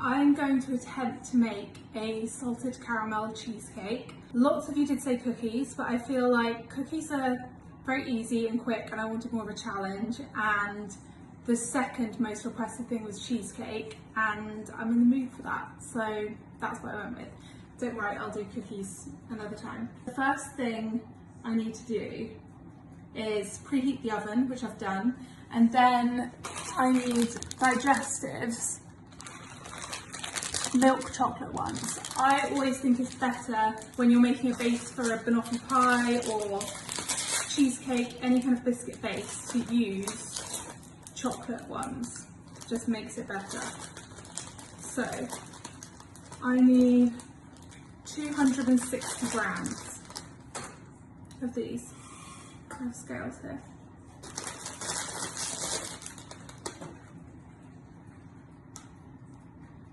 I'm going to attempt to make a salted caramel cheesecake. Lots of you did say cookies, but I feel like cookies are very easy and quick and I wanted more of a challenge, and the second most requested thing was cheesecake and I'm in the mood for that, so that's what I went with. Don't worry, I'll do cookies another time. The first thing I need to do is preheat the oven, which I've done, and then I need digestives, milk chocolate ones. I always think it's better when you're making a base for a banoffee pie or cheesecake, any kind of biscuit base, to use chocolate ones. Just makes it better. So I need 260 grams of these. I have scales here.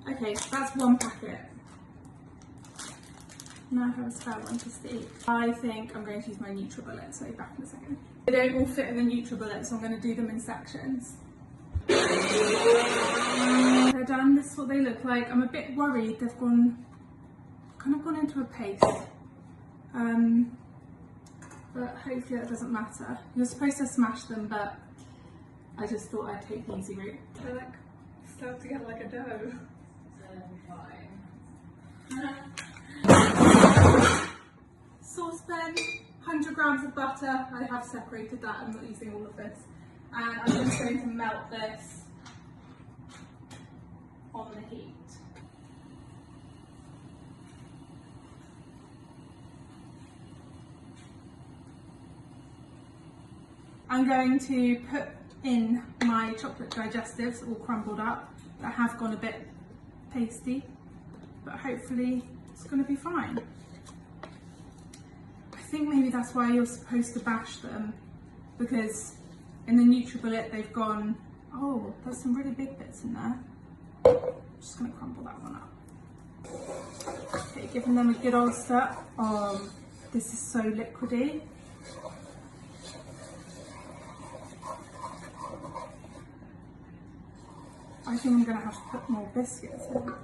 Okay, that's one packet. Now I have a spare one to see. I think I'm going to use my NutriBullet, so back in a second. They don't all fit in the NutriBullet, so I'm going to do them in sections. They're done, this is what they look like. I'm a bit worried they've kind of gone into a paste. But hopefully that doesn't matter. You're supposed to smash them, but I just thought I'd take the easy route. They're like stuck together like a dough. Saucepan, 100 grams of butter. I have separated that, I'm not using all of this. And I'm just going to melt this on the heat. I'm going to put in my chocolate digestives all crumbled up that have gone a bit pasty, but hopefully it's going to be fine. I think maybe that's why you're supposed to bash them, because in the NutriBullet they've gone, oh, there's some really big bits in there. I'm just going to crumble that one up. Okay, giving them a good old stir. Oh, this is so liquidy. I think I'm going to have to put more biscuits in.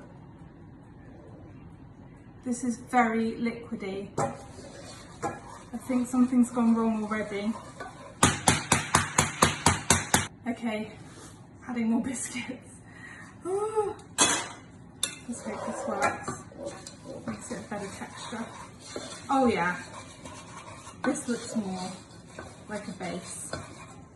This is very liquidy. I think something's gone wrong already. Okay, adding more biscuits. Ooh. Let's hope this works. Makes it a better texture. Oh yeah, this looks more like a base.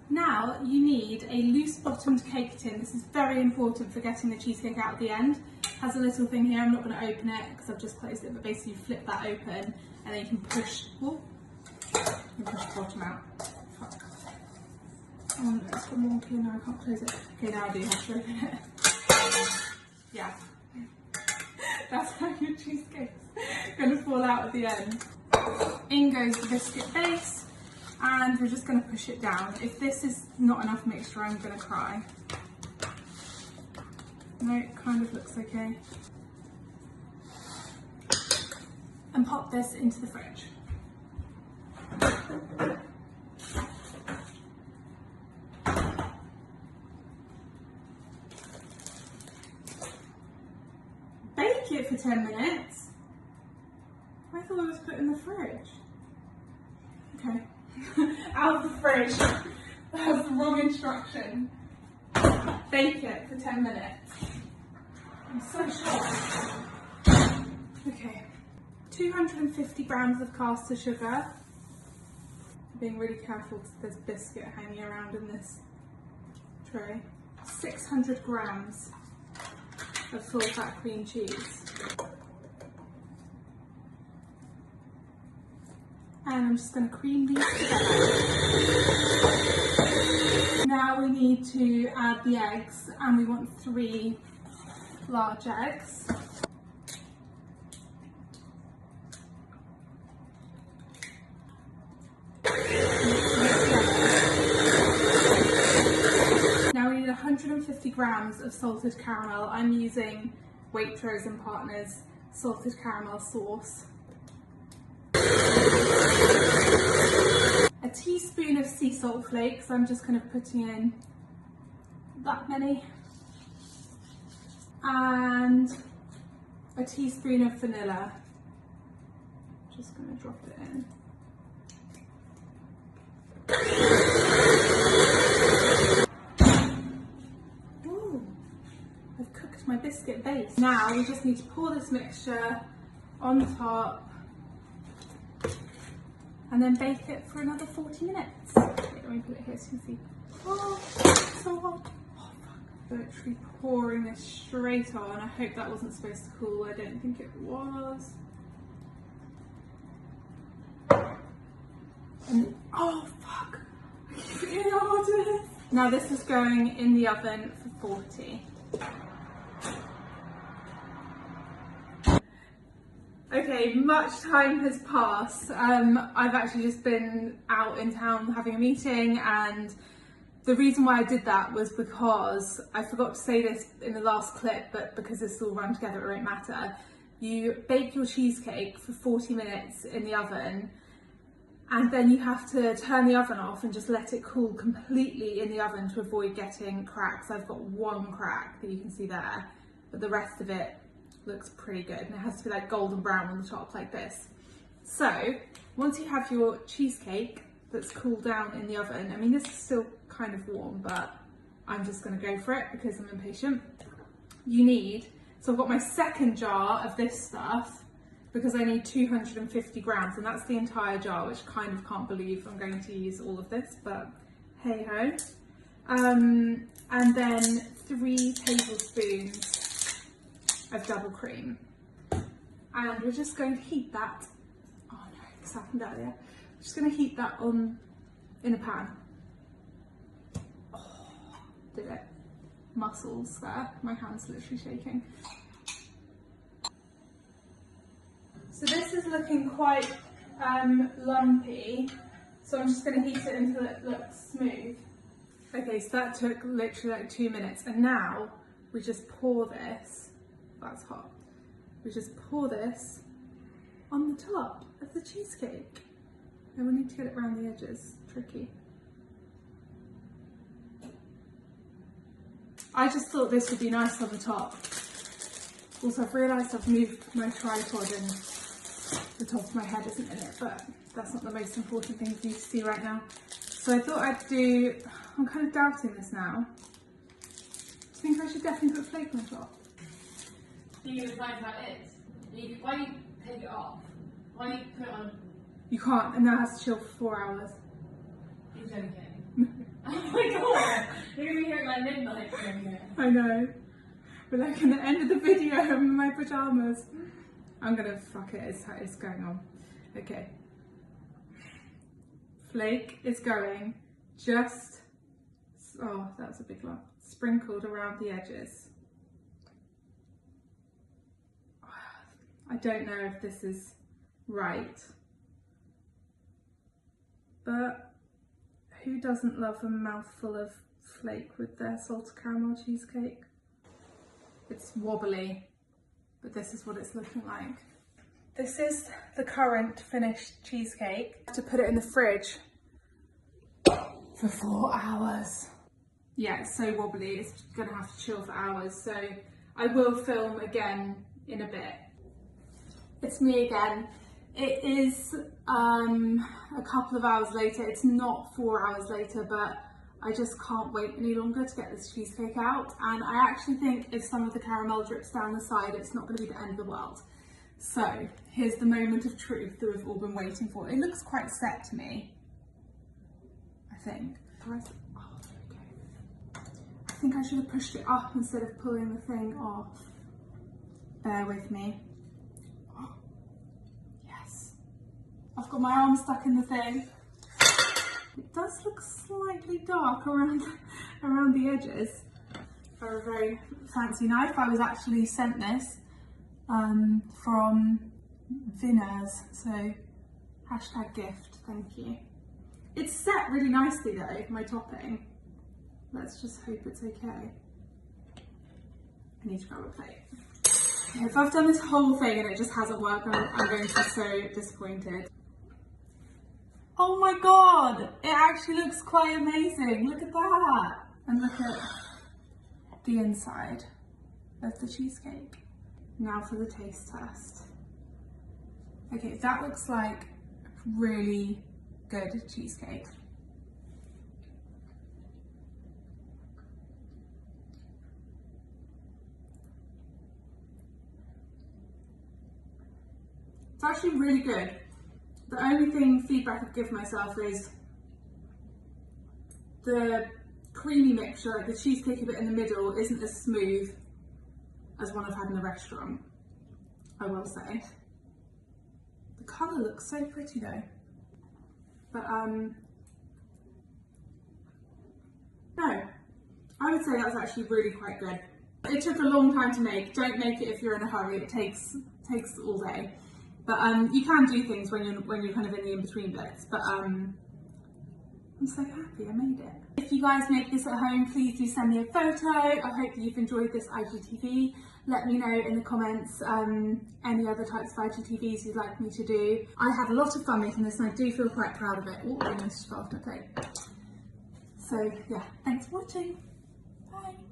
Now you need a loose bottomed cake tin. This is very important for getting the cheesecake out at the end. It has a little thing here, I'm not going to open it because I've just closed it, but basically you flip that open and then you can push, the bottom out. Fuck. Oh no, it's got more here now, I can't close it. Okay, now I do have to open it. Yeah. That's how your cheesecake's going to fall out at the end. In goes the biscuit base. And we're just going to push it down. If this is not enough mixture, I'm going to cry. No, it kind of looks okay. And pop this into the fridge. Bake it for 10 minutes. I thought it was put in the fridge. Okay. Out of the fridge. That's the wrong instruction. Bake it for 10 minutes. I'm so shocked. Okay. 250 grams of caster sugar. I'm being really careful because there's biscuit hanging around in this tray. 600 grams of full fat cream cheese. And I'm just going to cream these together. Now we need to add the eggs, and we want 3 large eggs. Now we need 150 grams of salted caramel. I'm using Waitrose and Partners salted caramel sauce. A teaspoon of sea salt flakes. I'm just kind of putting in that many. and a teaspoon of vanilla. Just going to drop it in. Ooh, I've cooked my biscuit base. Now we just need to pour this mixture on the top and then bake it for another 40 minutes. Let me put it here so you can see. Oh, it's so hot. Oh, fuck. Literally pouring this straight on. I hope that wasn't supposed to cool. I don't think it was. And, oh, fuck. I keep forgetting how hot it is. Now this is going in the oven for 40. Okay, much time has passed. I've actually just been out in town having a meeting, and the reason why I did that was because I forgot to say this in the last clip, but because this all run together, it won't matter. You bake your cheesecake for 40 minutes in the oven, and then you have to turn the oven off and just let it cool completely in the oven to avoid getting cracks. I've got one crack that you can see there, but the rest of it looks pretty good, and it has to be like golden brown on the top like this. So once you have your cheesecake that's cooled down in the oven, I mean this is still kind of warm, but I'm just going to go for it because I'm impatient. You need, so I've got my second jar of this stuff because I need 250 grams, and that's the entire jar, which I kind of can't believe I'm going to use all of this, but hey ho. And then 3 tablespoons of double cream, and we're just going to heat that. Oh no, this happened earlier. We're just going to heat that on in a pan. Oh, did it? Muscles there. My hand's literally shaking. So this is looking quite lumpy, so I'm just going to heat it until it looks smooth. Okay, so that took literally like 2 minutes, and now we just pour this. That's hot. We just pour this on the top of the cheesecake, and we need to get it around the edges. Tricky. I just thought this would be nice on the top. Also, I've realised I've moved my tripod and the top of my head isn't in it, but that's not the most important thing for you to see right now. So I thought I'd do, I'm kind of doubting this now. Do you think I should definitely put flake on top? You can find out it is. Why do you take it off? Why do you put it on? You can't, and that has to chill for 4 hours. You're joking. Oh my god! You're gonna be here at like midnight. I know. We're like in the end of the video, I'm in my pyjamas. I'm gonna fuck it, it's going on. Okay. Flake is going just, oh, that was a big lump, sprinkled around the edges. I don't know if this is right, but who doesn't love a mouthful of flake with their salted caramel cheesecake? It's wobbly, but this is what it's looking like. This is the current finished cheesecake. I have to put it in the fridge for 4 hours. Yeah, it's so wobbly, it's gonna have to chill for hours, so I will film again in a bit. It's me again. It is a couple of hours later. It's not 4 hours later, but I just can't wait any longer to get this cheesecake out. And I actually think if some of the caramel drips down the side, it's not going to be the end of the world. So here's the moment of truth that we've all been waiting for. It looks quite set to me, I think. Oh, there we go. I think I should have pushed it up instead of pulling the thing off. Bear with me. I've got my arm stuck in the thing. It does look slightly dark around the edges. For a very fancy knife. I was actually sent this from Vinners, so hashtag gift, thank you. It's set really nicely though, my topping. Let's just hope it's okay. I need to grab a plate. If I've done this whole thing and it just hasn't worked, I'm going to be so disappointed. Oh my god, it actually looks quite amazing. Look at that. And look at the inside. of the cheesecake. Now for the taste test. Okay, that looks like really good cheesecake. It's actually really good. The only feedback I'd give myself is the creamy mixture, like the cheesecake bit in the middle, isn't as smooth as one I've had in a restaurant, I will say. The colour looks so pretty though. But no, I would say that was actually really quite good. It took a long time to make. Don't make it if you're in a hurry. It takes all day. But you can do things when you're kind of in the in-between bits. But I'm so happy I made it. If you guys make this at home, please do send me a photo. I hope that you've enjoyed this IGTV. Let me know in the comments any other types of IGTVs you'd like me to do. I had a lot of fun making this and I do feel quite proud of it. Oh, I almost fell off my plate. So yeah, thanks for watching. Bye.